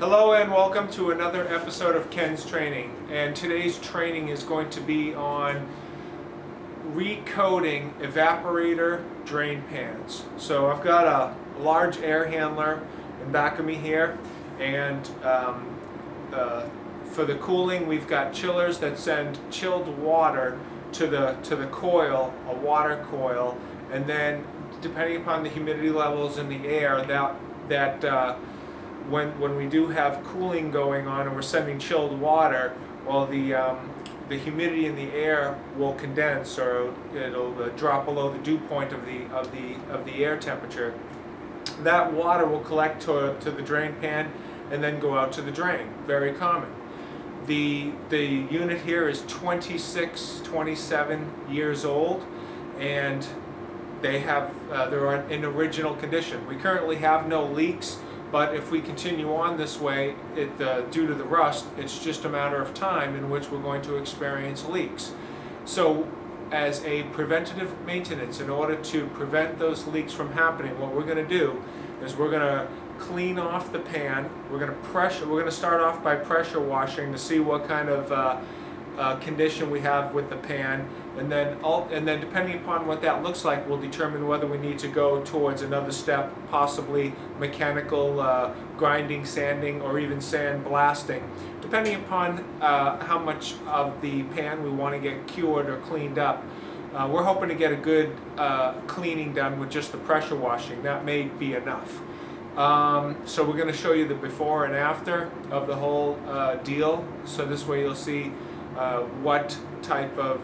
Hello and welcome to another episode of Ken's Training, and today's training is going to be on recoating evaporator drain pans. So I've got a large air handler in back of me here, and for the cooling we've got chillers that send chilled water to the coil, a water coil, and then depending upon the humidity levels in the air, when we do have cooling going on and we're sending chilled water, well, the humidity in the air will condense, or it'll drop below the dew point of the air temperature. That water will collect to the drain pan and then go out to the drain. Very common. The unit here is 27 years old, and they're in original condition. We currently have no leaks. But if we continue on this way, due to the rust, it's just a matter of time in which we're going to experience leaks. So as a preventative maintenance, in order to prevent those leaks from happening, what we're going to do is we're going to clean off the pan. We're going to start off by pressure washing to see what kind of condition we have with the pan, and then depending upon what that looks like, we'll determine whether we need to go towards another step, possibly mechanical grinding, sanding, or even sand blasting, depending upon how much of the pan we want to get cured or cleaned up. We're hoping to get a good cleaning done with just the pressure washing. That may be enough. So we're going to show you the before and after of the whole deal, so this way you'll see what type of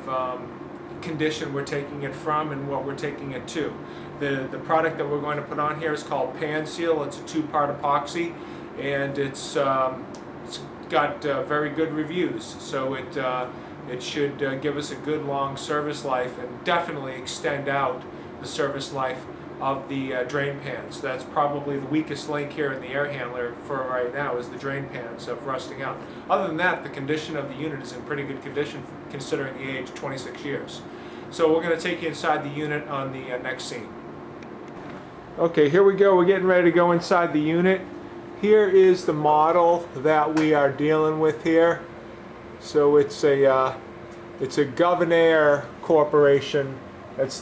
condition we're taking it from and what we're taking it to. The product that we're going to put on here is called Panseal. It's a two-part epoxy, and it's got very good reviews, so it should give us a good long service life and definitely extend out the service life of the drain pans. That's probably the weakest link here in the air handler for right now, is the drain pans of rusting out. Other than that, the condition of the unit is in pretty good condition considering the age, 26 years. So we're going to take you inside the unit on the next scene. Okay, here we go. We're getting ready to go inside the unit. Here is the model that we are dealing with here. So it's a Governair Corporation. That's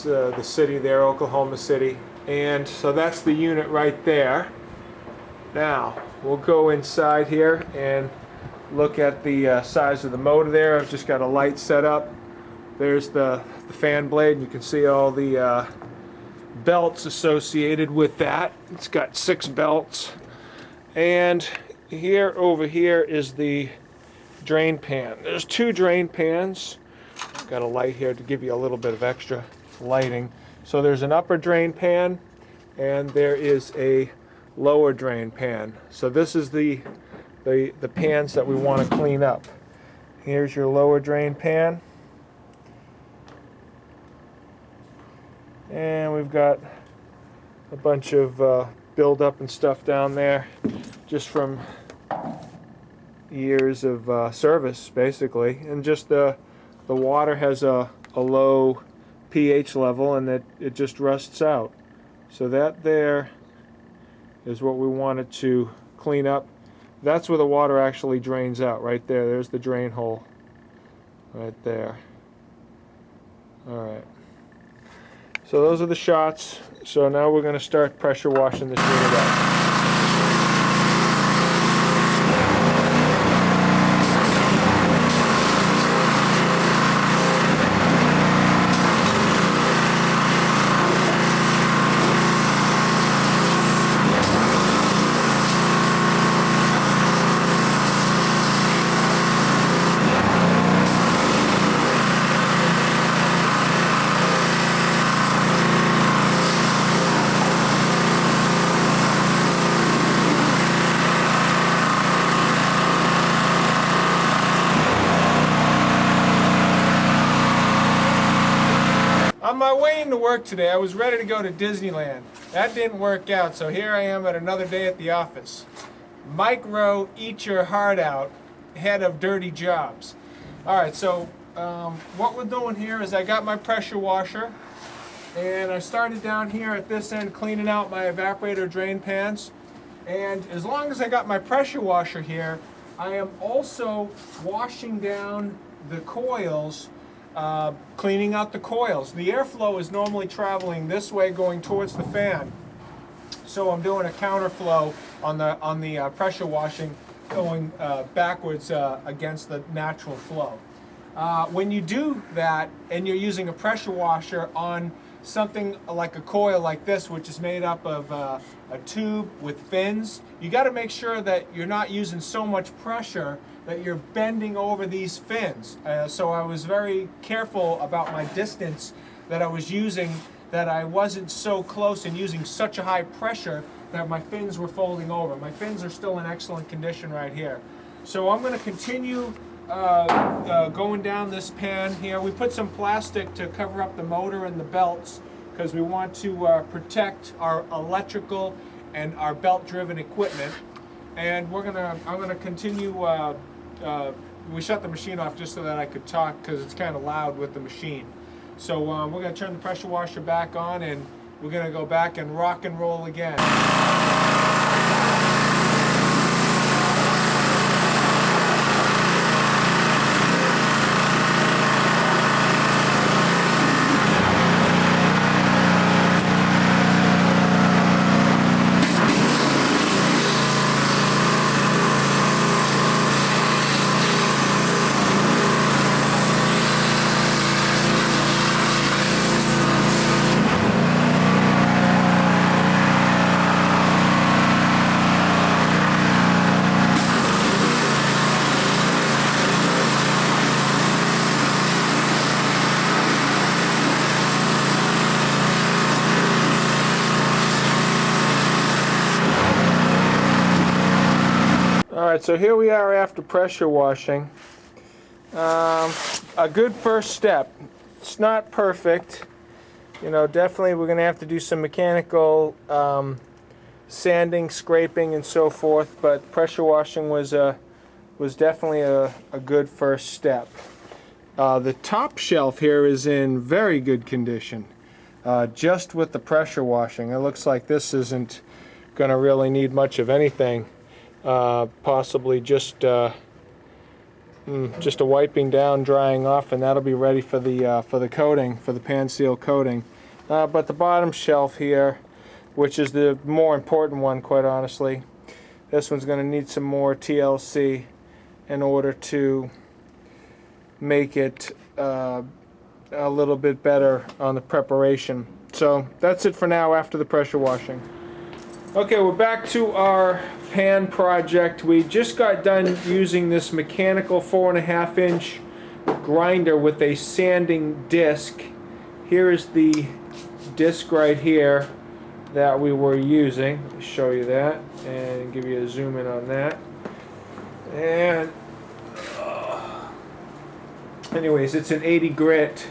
the city there, Oklahoma City. And so that's the unit right there. Now, we'll go inside here and look at the size of the motor there. I've just got a light set up. There's the fan blade, and you can see all the belts associated with that. It's got 6 belts. And over here is the drain pan. There's 2 drain pans. Got a light here to give you a little bit of extra lighting. So there's an upper drain pan and there is a lower drain pan. So this is the pans that we want to clean up. Here's your lower drain pan, and we've got a bunch of buildup and stuff down there just from years of service, basically, and just the water has a low pH level, and it just rusts out. So that there is what we wanted to clean up. That's where the water actually drains out, right there. There's the drain hole right there. Alright. So those are the shots. So now we're going to start pressure washing this unit out. On my way into work today, I was ready to go to Disneyland. That didn't work out, so here I am at another day at the office. Mike Rowe, eat your heart out, head of dirty jobs. Alright, so what we're doing here is I got my pressure washer, and I started down here at this end cleaning out my evaporator drain pans. And as long as I got my pressure washer here, I am also washing down the coils, cleaning out the coils. The airflow is normally traveling this way going towards the fan. So I'm doing a counterflow on the pressure washing, going backwards against the natural flow. When you do that and you're using a pressure washer on something like a coil like this, which is made up of a tube with fins, you got to make sure that you're not using so much pressure that you're bending over these fins. So I was very careful about my distance that I was using, that I wasn't so close and using such a high pressure that my fins were folding over. My fins are still in excellent condition right here. So I'm going to continue going down this pan here. We put some plastic to cover up the motor and the belts because we want to protect our electrical and our belt-driven equipment. And I'm gonna continue. We shut the machine off just so that I could talk because it's kind of loud with the machine. So we're gonna turn the pressure washer back on and we're gonna go back and rock and roll again. Alright, so here we are after pressure washing. A good first step. It's not perfect. You know, definitely we're going to have to do some mechanical sanding, scraping, and so forth, but pressure washing was definitely a good first step. The top shelf here is in very good condition, just with the pressure washing. It looks like this isn't going to really need much of anything. Possibly just a wiping down, drying off, and that'll be ready for the coating, for the Panseal coating. But the bottom shelf here, which is the more important one, quite honestly, this one's going to need some more TLC in order to make it a little bit better on the preparation. So that's it for now after the pressure washing. Okay, we're back to our pan project. We just got done using this mechanical 4.5-inch grinder with a sanding disc. Here is the disc right here that we were using. Let me show you that and give you a zoom in on that. And anyways, it's an 80 grit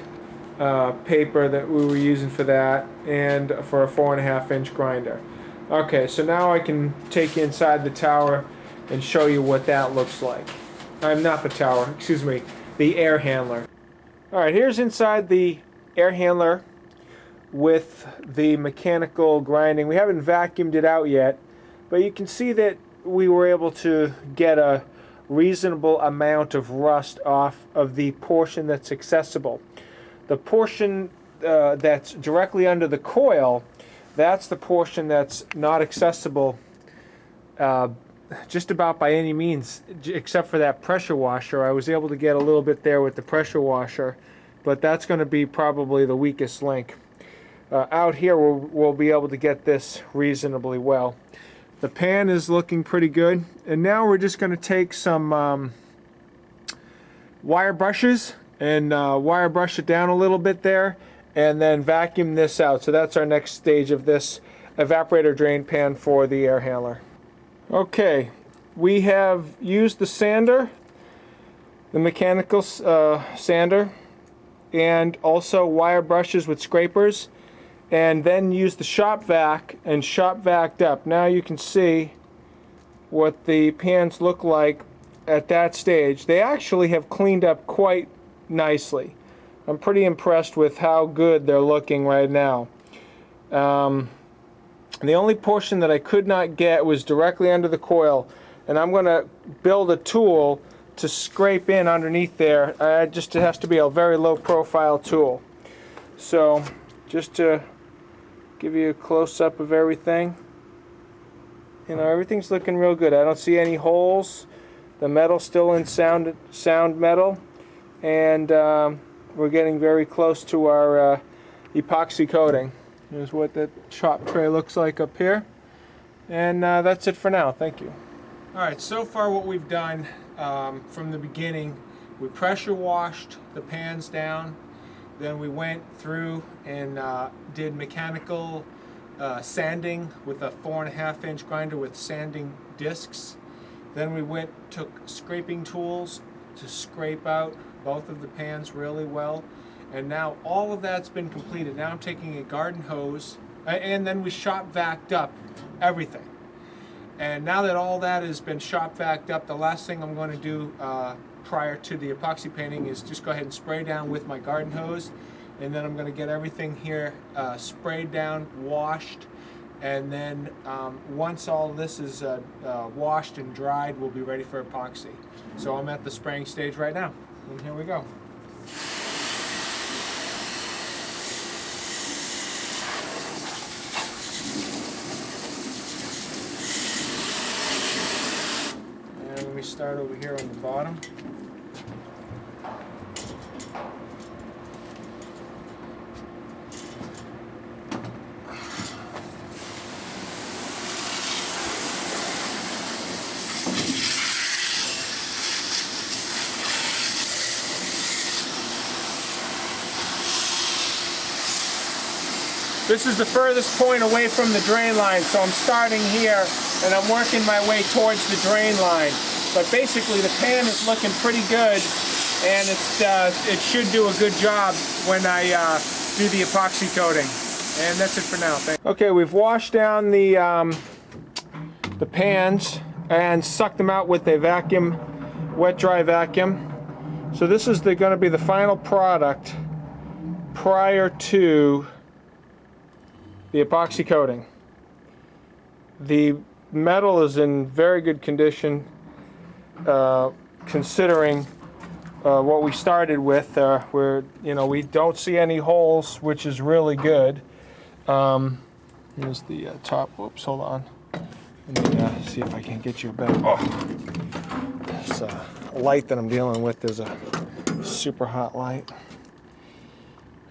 paper that we were using for that, and for a 4.5-inch grinder. Okay, so now I can take you inside the tower and show you what that looks like. Not the tower, excuse me, the air handler. Alright, here's inside the air handler with the mechanical grinding. We haven't vacuumed it out yet, but you can see that we were able to get a reasonable amount of rust off of the portion that's accessible. The portion that's directly under the coil, that's the portion that's not accessible just about by any means, except for that pressure washer. I was able to get a little bit there with the pressure washer, but that's going to be probably the weakest link. Out here we'll be able to get this reasonably well. The pan is looking pretty good, and now we're just going to take some wire brushes and wire brush it down a little bit there, and then vacuum this out. So that's our next stage of this evaporator drain pan for the air handler. Okay, we have used the sander, the mechanical sander, and also wire brushes with scrapers, and then used the shop vac and shop vacked up. Now you can see what the pans look like at that stage. They actually have cleaned up quite nicely. I'm pretty impressed with how good they're looking right now. And the only portion that I could not get was directly under the coil, and I'm going to build a tool to scrape in underneath there. Just it has to be a very low profile tool. So just to give you a close-up of everything, you know, everything's looking real good. I don't see any holes. The metal's still in sound metal, and we're getting very close to our epoxy coating. Here's what that shop tray looks like up here, and that's it for now. Thank you. Alright, so far what we've done from the beginning, we pressure washed the pans down, then we went through and did mechanical sanding with a 4.5 inch grinder with sanding discs. Then we took scraping tools to scrape out both of the pans really well, and now all of that's been completed. Now I'm taking a garden hose, and then we shop vacked up everything. And now that all that has been shop vacked up, the last thing I'm going to do prior to the epoxy painting is just go ahead and spray down with my garden hose, and then I'm going to get everything here sprayed down, washed, and then once all this is washed and dried, we'll be ready for epoxy. So I'm at the spraying stage right now, and here we go. Let me start over here on the bottom. This is the furthest point away from the drain line, so I'm starting here and I'm working my way towards the drain line. But basically the pan is looking pretty good, and it should do a good job when I do the epoxy coating. And that's it for now. Thanks. Okay, we've washed down the pans and sucked them out with a vacuum, wet dry vacuum. So this is going to be the final product prior to the epoxy coating. The metal is in very good condition, considering what we started with. Where we don't see any holes, which is really good. Here's the top. Whoops, hold on. Let me see if I can get you a better. Oh, this light that I'm dealing with is a super hot light.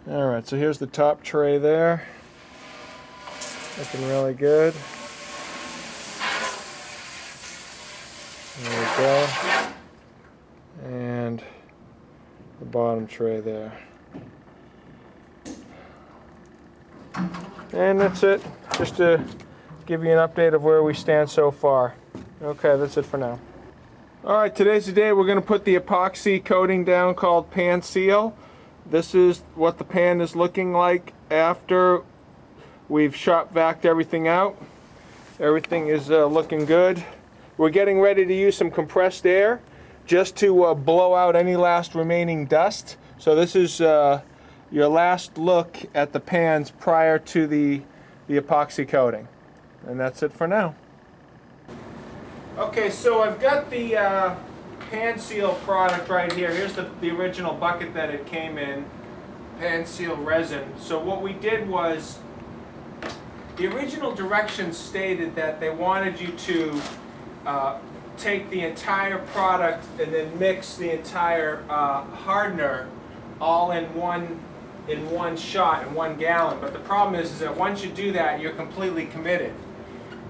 All right, so here's the top tray there. Looking really good. There we go. And the bottom tray there. And that's it. Just to give you an update of where we stand so far. Okay, that's it for now. Alright, today's the day we're going to put the epoxy coating down called Panseal. This is what the pan is looking like after we've shop vacked everything out. Everything is looking good. We're getting ready to use some compressed air just to blow out any last remaining dust. So this is your last look at the pans prior to the epoxy coating. And that's it for now. Okay, so I've got the Panseal product right here. Here's the original bucket that it came in, Panseal resin. So what we did was, the original directions stated that they wanted you to take the entire product and then mix the entire hardener all in one shot, in 1 gallon. But the problem is that once you do that, you're completely committed.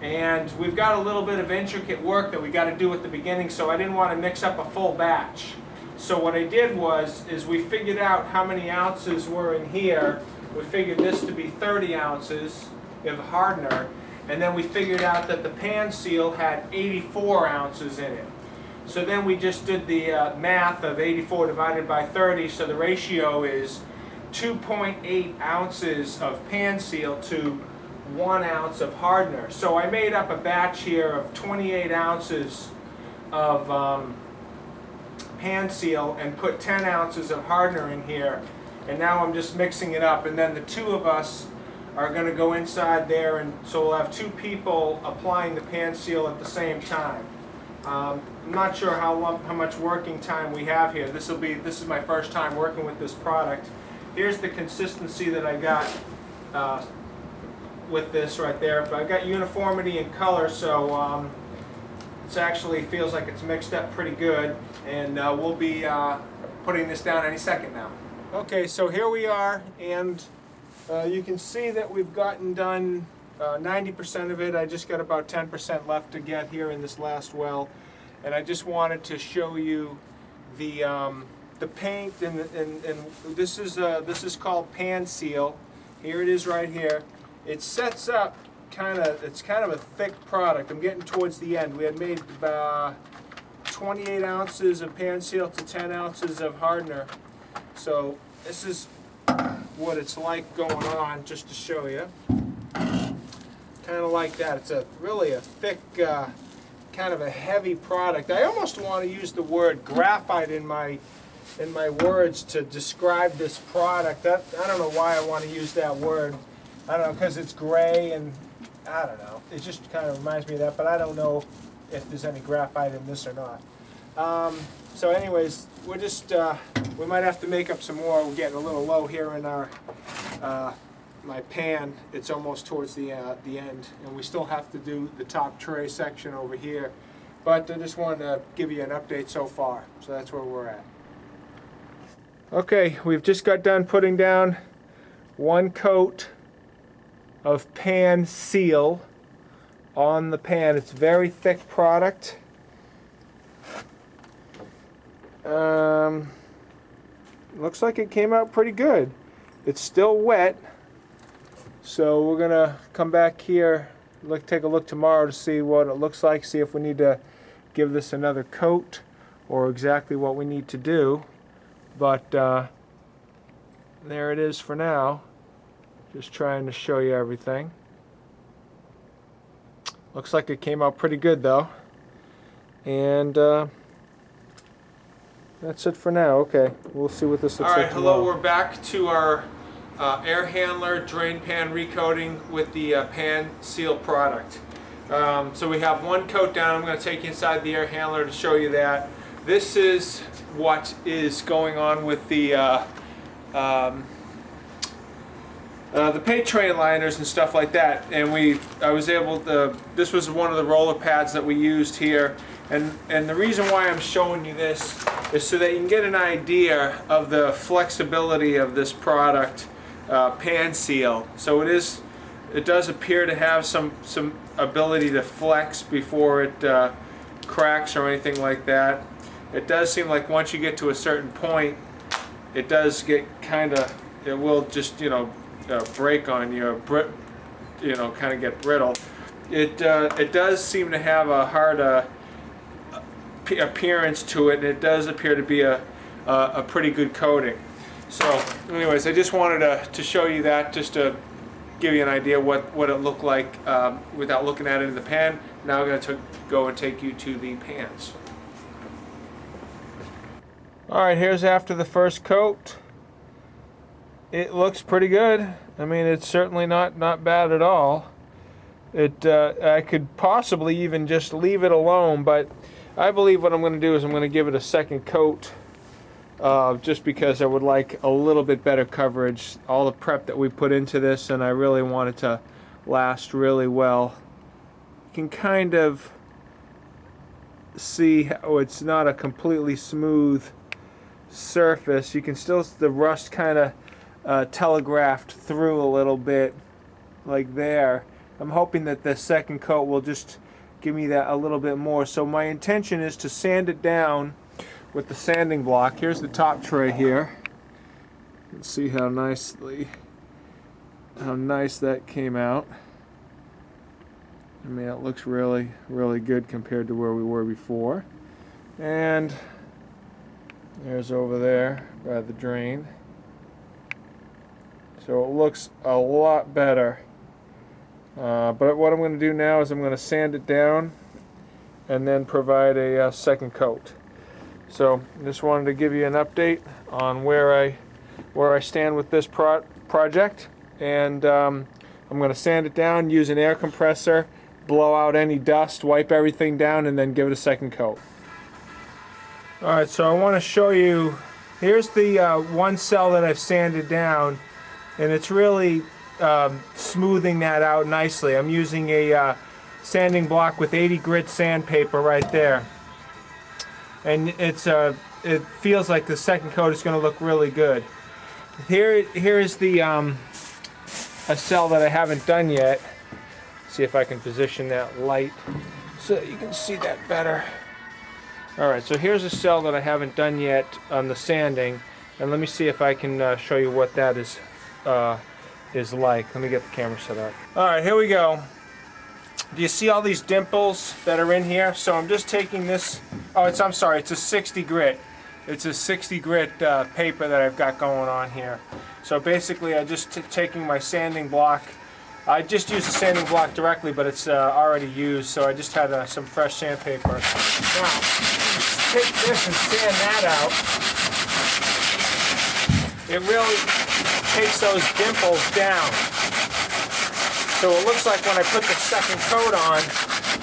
And we've got a little bit of intricate work that we got to do at the beginning, so I didn't want to mix up a full batch. So what I did is we figured out how many ounces were in here. We figured this to be 30 ounces of hardener, and then we figured out that the Panseal had 84 ounces in it. So then we just did the math of 84 divided by 30, so the ratio is 2.8 ounces of Panseal to 1 ounce of hardener. So I made up a batch here of 28 ounces of Panseal and put 10 ounces of hardener in here, and now I'm just mixing it up, and then the two of us are going to go inside there, and so we'll have two people applying the Panseal at the same time. I'm not sure how much working time we have here. This is my first time working with this product. Here's the consistency that I got with this right there. But I've got uniformity in color, so it actually feels like it's mixed up pretty good, and we'll be putting this down any second now. Okay, so here we are, and you can see that we've gotten done 90% of it. I just got about 10% left to get here in this last well, and I just wanted to show you the paint, and this is called Panseal. Here it is right here. It sets up it's kind of a thick product. I'm getting towards the end. We had made about 28 ounces of Panseal to 10 ounces of hardener. So this is what it's like going on, just to show you. Kind of like that. It's really a thick, kind of a heavy product. I almost want to use the word graphite in my words to describe this product. I don't know why I want to use that word. I don't know, because it's gray, and I don't know. It just kind of reminds me of that, but I don't know if there's any graphite in this or not. So anyways, we're just, we might have to make up some more. We're getting a little low here in our, my pan. It's almost towards the end, and we still have to do the top tray section over here. But I just wanted to give you an update so far. So that's where we're at. Okay, we've just got done putting down one coat of Panseal on the pan. It's a very thick product. Looks like it came out pretty good. It's still wet, so we're gonna come back here, take a look tomorrow to see what it looks like, see if we need to give this another coat or exactly what we need to do. But there it is for now. Just trying to show you everything. Looks like it came out pretty good though. And that's it for now. Okay, we'll see what this looks like. Alright, hello, we're back to our air handler drain pan recoating with the Panseal product. So we have one coat down. I'm going to take you inside the air handler to show you that. This is what is going on with the paint tray liners and stuff like that, and I was able to, this was one of the roller pads that we used here, and the reason why I'm showing you this is so that you can get an idea of the flexibility of this product, Panseal. So it does appear to have some ability to flex before it cracks or anything like that. It does seem like once you get to a certain point, it does get it will just, break on you, kind of get brittle. It does seem to have a hard appearance to it, and it does appear to be a pretty good coating. So anyways, I just wanted to show you that, just to give you an idea what it looked like without looking at it in the pan. Now I'm going to go and take you to the pans. Alright, here's after the first coat. It looks pretty good. I mean, it's certainly not bad at all. I could possibly even just leave it alone, but I believe what I'm going to do is I'm going to give it a second coat, just because I would like a little bit better coverage. All the prep that we put into this, and I really want it to last really well. You can kind of see how it's not a completely smooth surface. You can still, the rust kind of telegraphed through a little bit, like there. I'm hoping that the second coat will just give me that a little bit more. So my intention is to sand it down with the sanding block. Here's the top tray here. You can see how nice that came out. I mean, it looks really good compared to where we were before. And there's over there by the drain. So it looks a lot better. But what I'm going to do now is I'm going to sand it down and then provide a second coat. So just wanted to give you an update on where I stand with this project, and I'm going to sand it down, use an air compressor, blow out any dust, wipe everything down, and then give it a second coat. Alright, so I want to show you, here's the one cell that I've sanded down, and it's really smoothing that out nicely. I'm using a sanding block with 80 grit sandpaper right there. And it feels like the second coat is going to look really good. Here is the a cell that I haven't done yet. See if I can position that light so that you can see that better. Alright, so here's a cell that I haven't done yet on the sanding, and let me see if I can show you what that is like. Let me get the camera set up. Alright, here we go. Do you see all these dimples that are in here? So I'm just taking this, I'm sorry, it's a 60 grit. It's a 60 grit paper that I've got going on here. So basically I just taking my sanding block. I just used the sanding block directly, but it's already used, so I just had some fresh sandpaper. Now, take this and sand that out. It really takes those dimples down. So it looks like when I put the second coat on,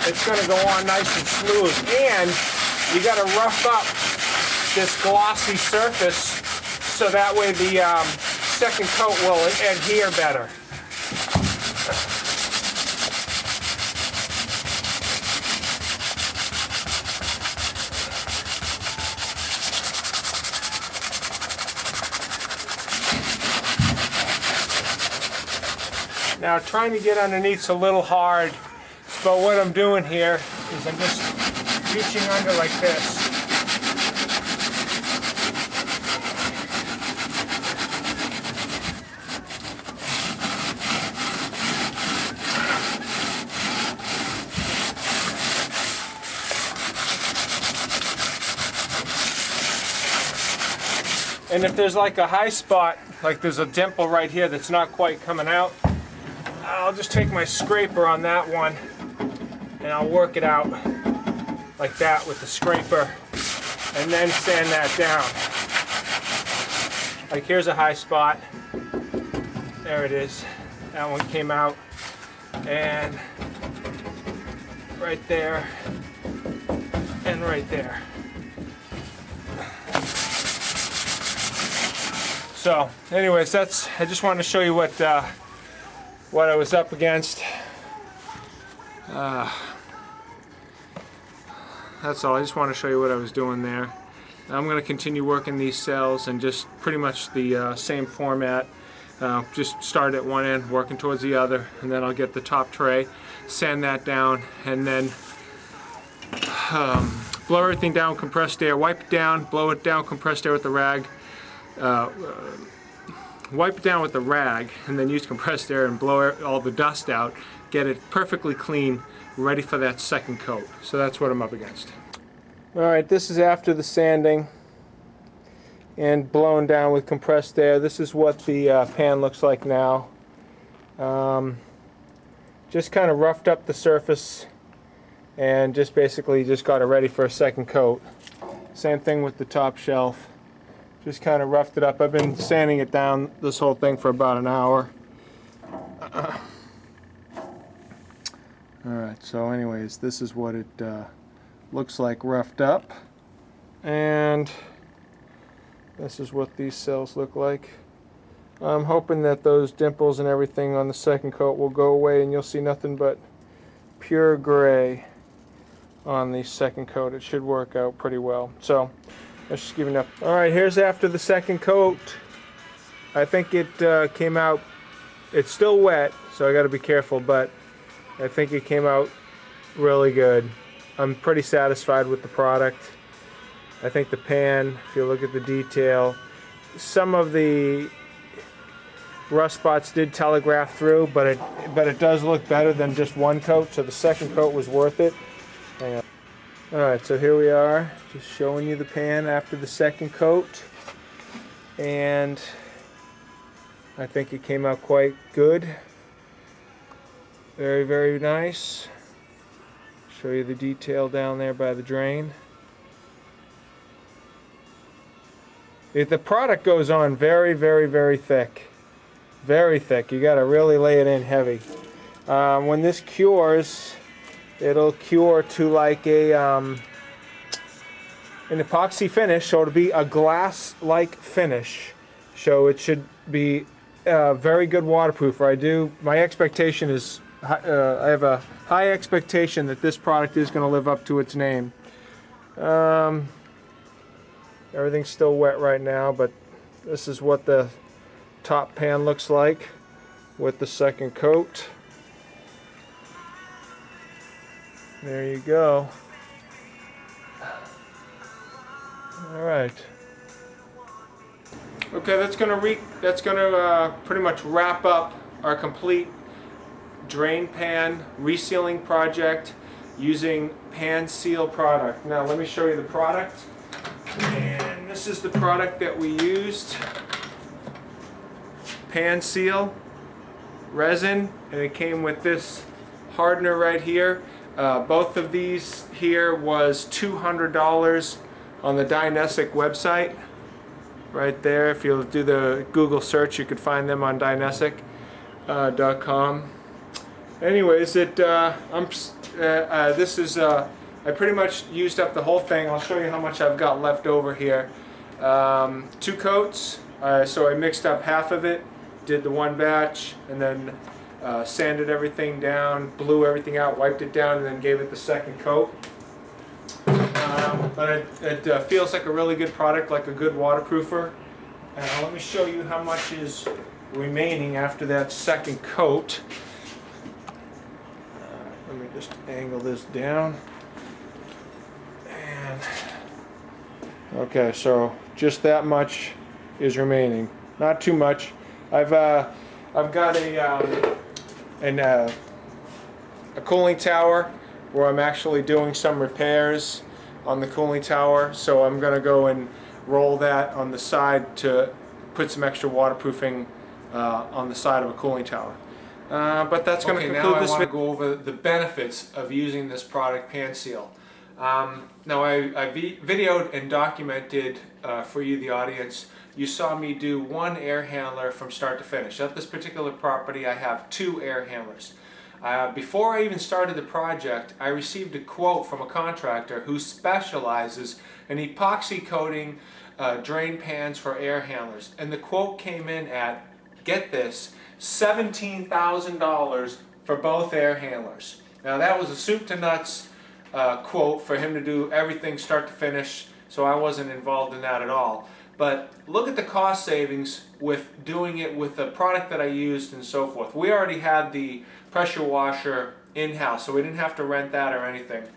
it's going to go on nice and smooth. And you got to rough up this glossy surface so that way the second coat will adhere better. Now trying to get underneath's a little hard, but what I'm doing here is I'm just reaching under like this. And if there's like a high spot, like there's a dimple right here that's not quite coming out, I'll just take my scraper on that one and I'll work it out like that with the scraper and then sand that down. Like here's a high spot. There it is. That one came out. And right there and right there. So anyways, I just wanted to show you what I was up against. That's all. I just want to show you what I was doing there. I'm going to continue working these cells and just pretty much the same format. Just start at one end, working towards the other, and then I'll get the top tray, sand that down, and then blow everything down, compressed air, wipe it down, blow it down, compressed air with the rag. Wipe it down with the rag and then use compressed air and blow all the dust out, get it perfectly clean, ready for that second coat. So that's what I'm up against. Alright, this is after the sanding and blown down with compressed air. This is what the pan looks like now. Just kind of roughed up the surface and just basically just got it ready for a second coat. Same thing with the top shelf. Just kind of roughed it up. I've been sanding it down, this whole thing, for about an hour. Alright, so anyways, this is what it looks like roughed up. And this is what these cells look like. I'm hoping that those dimples and everything on the second coat will go away and you'll see nothing but pure gray on the second coat. It should work out pretty well. So let's just give it up. Alright, here's after the second coat. I think it came out, it's still wet, so I got to be careful, but I think it came out really good. I'm pretty satisfied with the product. I think the pan, if you look at the detail, some of the rust spots did telegraph through, but it does look better than just one coat, so the second coat was worth it. Hang on. Alright, so here we are, just showing you the pan after the second coat, and I think it came out quite good. Very, very nice. Show you the detail down there by the drain. The product goes on very, very, very thick. Very thick. You got to really lay it in heavy. When this cures, it'll cure to like an epoxy finish, so it'll be a glass-like finish. So it should be very good waterproof. My expectation is, I have a high expectation that this product is going to live up to its name. Everything's still wet right now, but this is what the top pan looks like with the second coat. There you go. All right. Okay, that's gonna pretty much wrap up our complete drain pan resealing project using Panseal product. Now let me show you the product. And this is the product that we used. Panseal resin, and it came with this hardener right here. Both of these here was $200 on the Dynesic website. Right there, if you'll do the Google search, you could find them on Dynesic.com. Anyways, I pretty much used up the whole thing. I'll show you how much I've got left over here. 2 coats, so I mixed up half of it, did the one batch, and then sanded everything down, blew everything out, wiped it down, and then gave it the second coat. But it feels like a really good product, like a good waterproofer. Let me show you how much is remaining after that second coat. Let me just angle this down. And okay, so just that much is remaining. Not too much. I've got a cooling tower where I'm actually doing some repairs on the cooling tower, so I'm going to go and roll that on the side to put some extra waterproofing on the side of a cooling tower. But that's going to conclude this video. Now I want to go over the benefits of using this product, Panseal. Now I videoed and documented for you, the audience. You saw me do 1 air handler from start to finish. At this particular property I have 2 air handlers. Before I even started the project, I received a quote from a contractor who specializes in epoxy coating drain pans for air handlers. And the quote came in at, get this, $17,000 for both air handlers. Now that was a soup to nuts quote for him to do everything start to finish, so I wasn't involved in that at all. But look at the cost savings with doing it with the product that I used and so forth. We already had the pressure washer in-house, so we didn't have to rent that or anything.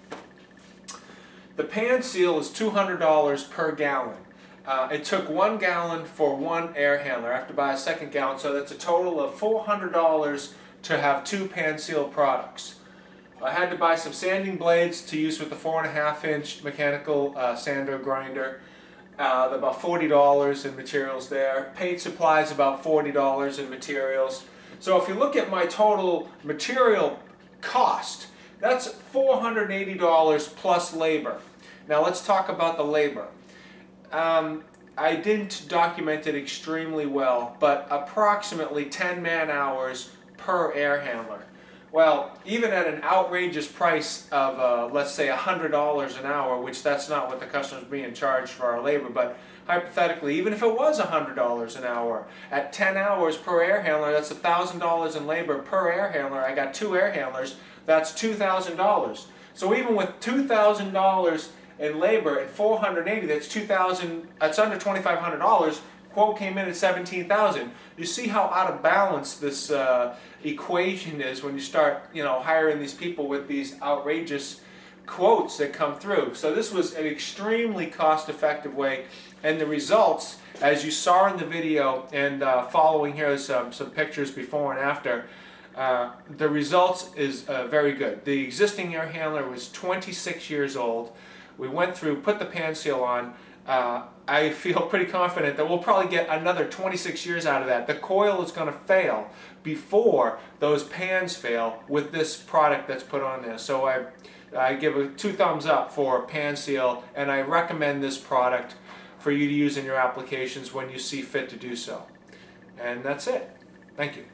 The Panseal is $200 per gallon. It took 1 gallon for 1 air handler. I have to buy a second gallon, so that's a total of $400 to have 2 Panseal products. I had to buy some sanding blades to use with the 4.5-inch mechanical sander grinder. About $40 in materials there. Paint supplies about $40 in materials. So if you look at my total material cost, that's $480 plus labor. Now let's talk about the labor. I didn't document it extremely well, but approximately 10 man-hours per air handler. Well, even at an outrageous price of, let's say, $100 an hour, which that's not what the customer's being charged for our labor, but hypothetically, even if it was $100 an hour, at 10 hours per air handler, that's $1,000 in labor per air handler. I got 2 air handlers, that's $2,000. So even with $2,000 in labor at $480, that's under $2,500. Quote came in at $17,000. You see how out of balance this equation is when you start, hiring these people with these outrageous quotes that come through. So this was an extremely cost-effective way, and the results, as you saw in the video, and following here is some pictures before and after. The results is very good. The existing air handler was 26 years old. We went through, put the Panseal on. I feel pretty confident that we'll probably get another 26 years out of that. The coil is going to fail before those pans fail with this product that's put on there. So I give 2 thumbs up for Panseal, and I recommend this product for you to use in your applications when you see fit to do so. And that's it. Thank you.